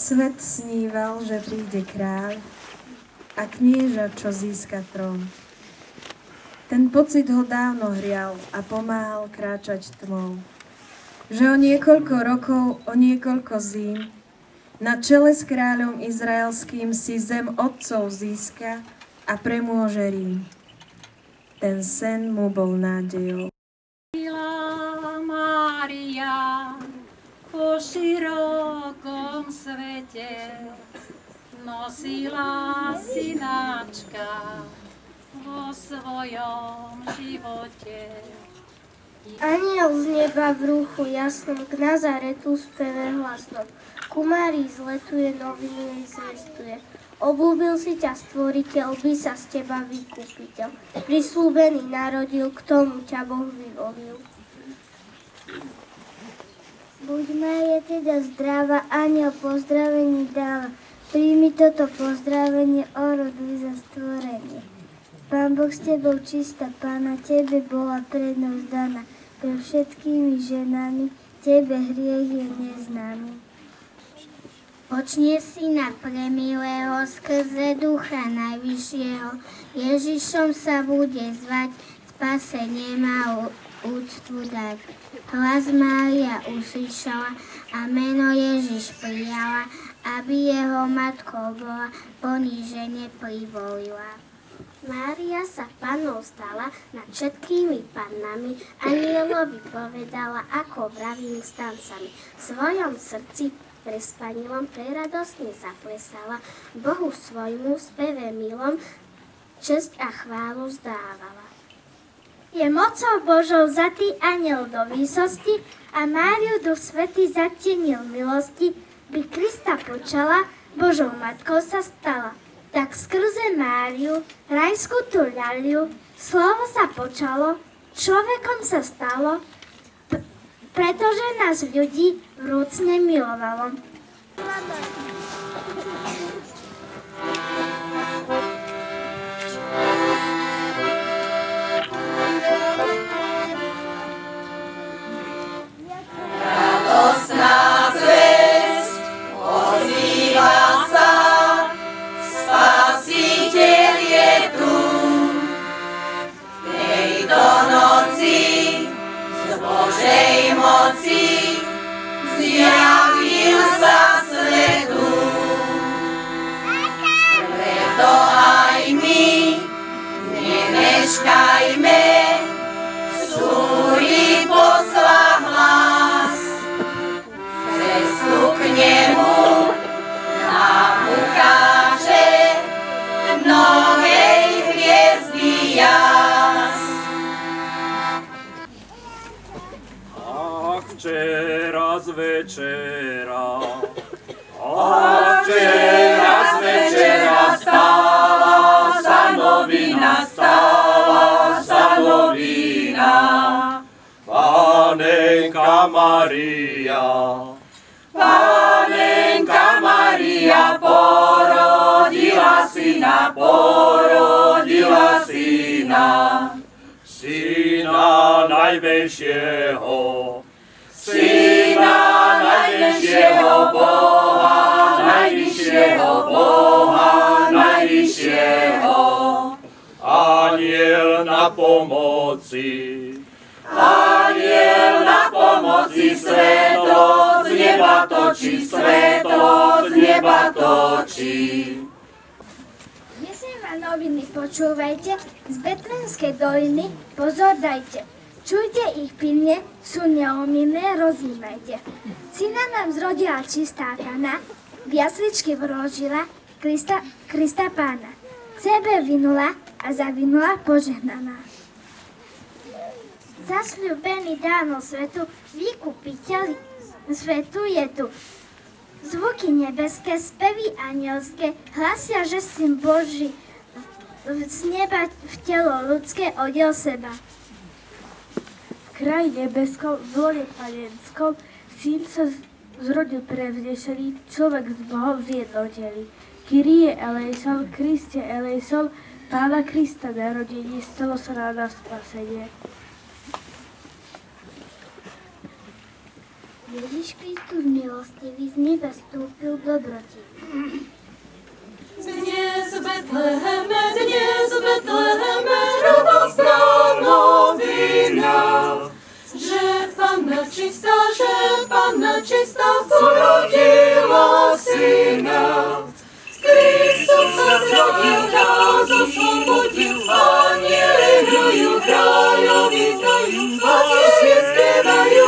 Svet sníval, že príde kráľ a knieža, čo získa trón. Ten pocit ho dávno hrial a pomáhal kráčať tmou. Že o niekoľko rokov, o niekoľko zím, na čele s kráľom izraelským si zem otcov získa a premôže Rím. Ten sen mu bol nádejou. Mária po širokom svete nosila synáčka vo svojom živote. Anjel z neba v rúchu jasnom k Nazaretu speve hlasnom. Ku Márii zletuje, novinu jej zvestuje. Obľúbil si ťa stvoriteľ, by sa z teba vykúpiteľ. Prisľúbený narodil, k tomu ťa Boh vyvolil. Buď Mária teda zdravá, anjel pozdravení dáva. Príjmi toto pozdravenie, oroduj za stvorenie. Pán Boh s tebou čistá, Pána, tebe bola prednosť daná. Pre všetkými ženami, tebe hriech je neznámy. Počne syna premilého skrze Ducha Najvyššieho, Ježišom sa bude zvať, spasenie má úctu dať. Hlas Mária uslyšala a meno Ježiš prijala, aby jeho matkou bola, poníženie privolila. Mária sa pannou stala nad všetkými pannami, anjelovi povedala, ako vravým stancami. V svojom srdci prespanilom preradostne zaplesala, Bohu svojmu speve milom česť a chválu zdávala. Je mocou Božou zatý anjel do výsosti a Máriu Duch Svätý zatienil milosti, by Krista počala, Božou matkou sa stala. Tak skrze Máriu, rajskú tú ľaliu, slovo sa počalo, človekom sa stalo, pretože nás ľudí vrúcne milovalo. Radosná zvesť ozýva sa, Spasiteľ je tu. Tej do noci z Božej moci zjavil sa svetu. Preto aj my nemeškajme, súri posla hlas. Cestu k nemu nám ukáže novej hviezdy jas. Ach, včera z večera, stala sa novina, Panenka Mária porodila syna, syna najväčšieho Boha, najvyššieho. Anjel na pomoci, svetlo z neba točí. Dnes je a noviny počúvajte, z Betlémskej doliny pozor dajte. Čujte ich pilne, sú neomilné, rozímajte. Syna nám zrodila čistá Panna, v jasličky vložila Krista Pána. Sebe vinula a zavinula požehnaná. Zasľúbený dáno svetu, vykupiteľ svetu je tu. Zvuky nebeské, spevy anielské, hlasia, že Syn Boží z neba v telo ľudské odiel seba. V kraji nebeskom, v lone panenskom, Syn sa zrodil prevznešený, človek s Bohom zjednotený. Kyrie eleison, Kriste eleison, Pána Krista narodenie, stalo sa na nás spasenie. Ježiš Kristus milostivý z neba vstúpil dobroti. Dnes v Betleheme, radostná novina, že Panna čistá porodila Syna. Kristus sa zrodil, nás oslobodil, anieli hrujú, kráľovi tajú, a tiež spievajú,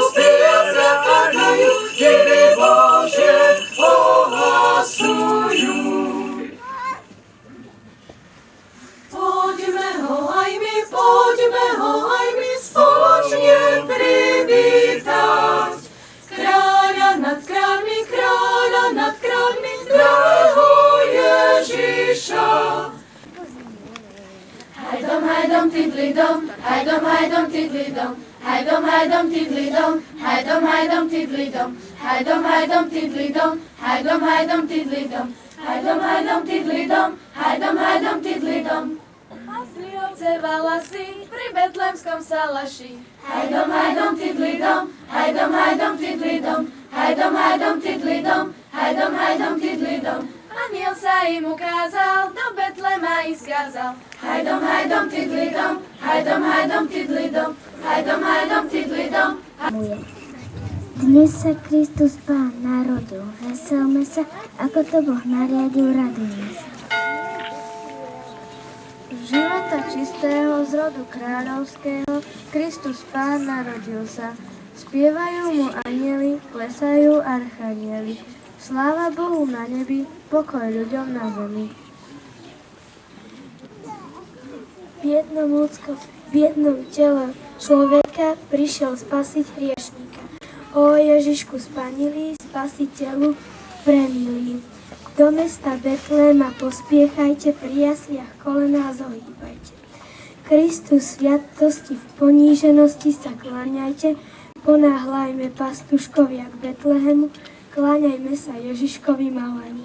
sa padajú, divy Božie ohlasujú. Poďme ho aj my spoločne privítať. Kráľa nad kráľmi, drahého Ježiša. Hajdom, tidlidom, hajdom, tidlidom, hajdom, tidlidom, hajdom, tidlidom, hajdom, tidlidom, hajdom, tidlidom, hajdom, tidlidom. Pasli ovce valasy pri betlémskom salaši. Hajdom, tidlidom, hajdom, tidlidom, hajdom, tidlidom, hajdom, tidlidom. Aniel sa im ukázal, do Betlema ich skázal. Hajdom, tidlidom, hajdom, tidlidom, hajdom, tidlidom. Dnes sa Kristus Pán narodil, veselme sa, ako to Boh nariadil, radujme sa. Života čistého z rodu kráľovského, Kristus Pán narodil sa. Spievajú mu anjeli, plesajú archanieli. Sláva Bohu na nebi, pokoj ľuďom na zemi. V jednom tele človeka prišiel spasiť hriešníka. O Ježišku spanilý, spasiteľu premilý. Do mesta Betléma pospiechajte, pri jasliach kolená zohýbajte. Kristus sviatosti v poníženosti sa kláňajte, ponáhľajme pastuškovia k Betlehemu, kláňajme sa Ježiškovi malému.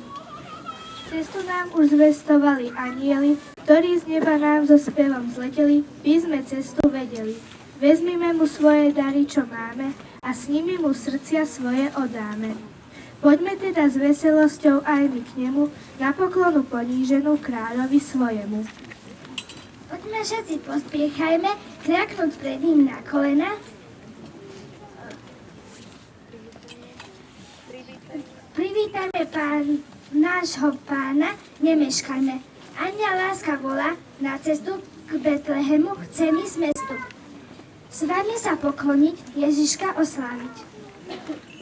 Cestu nám už zvestovali anjeli, ktorí z neba nám so spevom zleteli, by sme cestu vedeli. Vezmime mu svoje dary, čo máme, a s nimi mu srdcia svoje odáme. Poďme teda s veselosťou aj my k nemu, na poklonu poníženú kráľovi svojemu. Poďme všetci pospiechajme, kľaknúť pred ním na kolena. Privítajme nášho pána, nemeškajme. Ania láska volá na cestu k Betlehemu, chce ísť mestu. S vami sa pokloniť, Ježiška osláviť.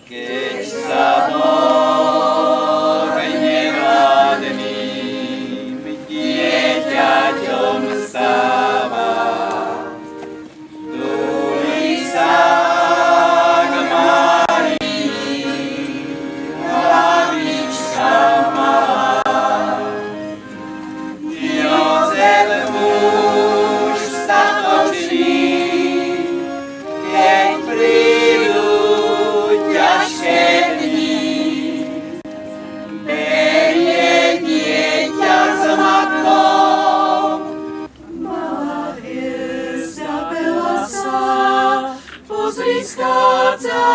Keď sa pohne radným dieťaťom stáva, túli sa k Márii, hlavička malá. Jozef muž statočný, keď prídu ťažké dni, berie dieťa s matkou. Malá hviezda belasa, pozri, schádza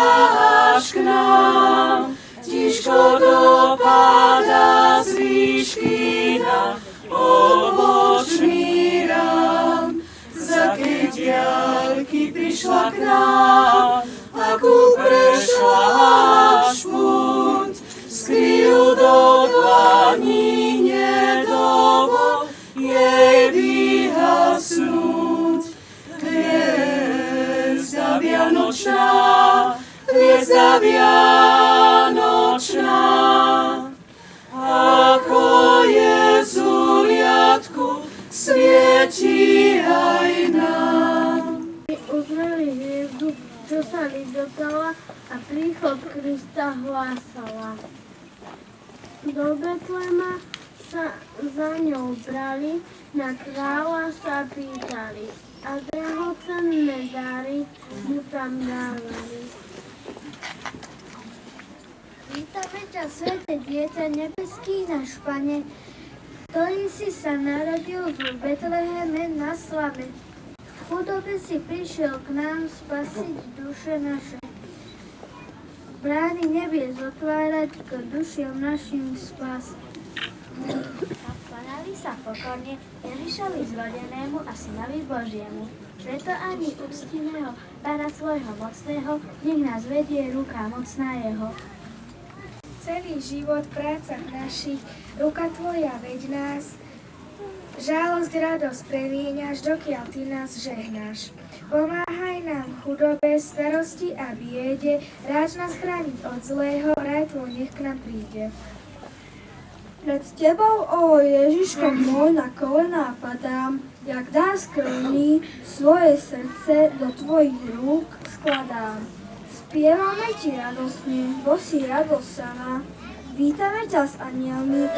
až k nám, tiško dopadá z výšky na obločný rám. Z akej diaľky prišla k nám, akú prešla až púť, skryjú do dlaní nedobo, vianočná, ako je zuliatku, svieti aj nám. Uzreli hviezdu, čo sa lidotala a príchod Krista hlásala. Do Betlema sa za ňou brali, na kráľa sa pýtali a drahocenné dary mu tam dávali. Vítame ťa, sväté dieťa, nebeský náš Pane, ktorý si sa narodil v Betleheme na slave. V chudobe si prišiel k nám spasiť duše naše. Brány nebies otvárať k dušiam našim spás. Klanali sa pokorne Ježišovi zrodenému a synovi Božiemu. Preto ani úctivného Pána svojho mocného, nech nás vedie ruka mocná jeho. Celý život v prácach našich, ruka tvoja veď nás. Žálosť, radosť premieňaš, dokiaľ ty nás žehnáš. Pomáhaj nám v chudobe, starosti a biede, ráč nás chrániť od zlého, raj tvoj nech k nám príde. Pred tebou, ó Ježiško môj, na kolená padám, jak dár skromný, svoje srdce do tvojich rúk skladám. Spievame ti radosne, bo si radosť sama, vítame ťa s anielmi.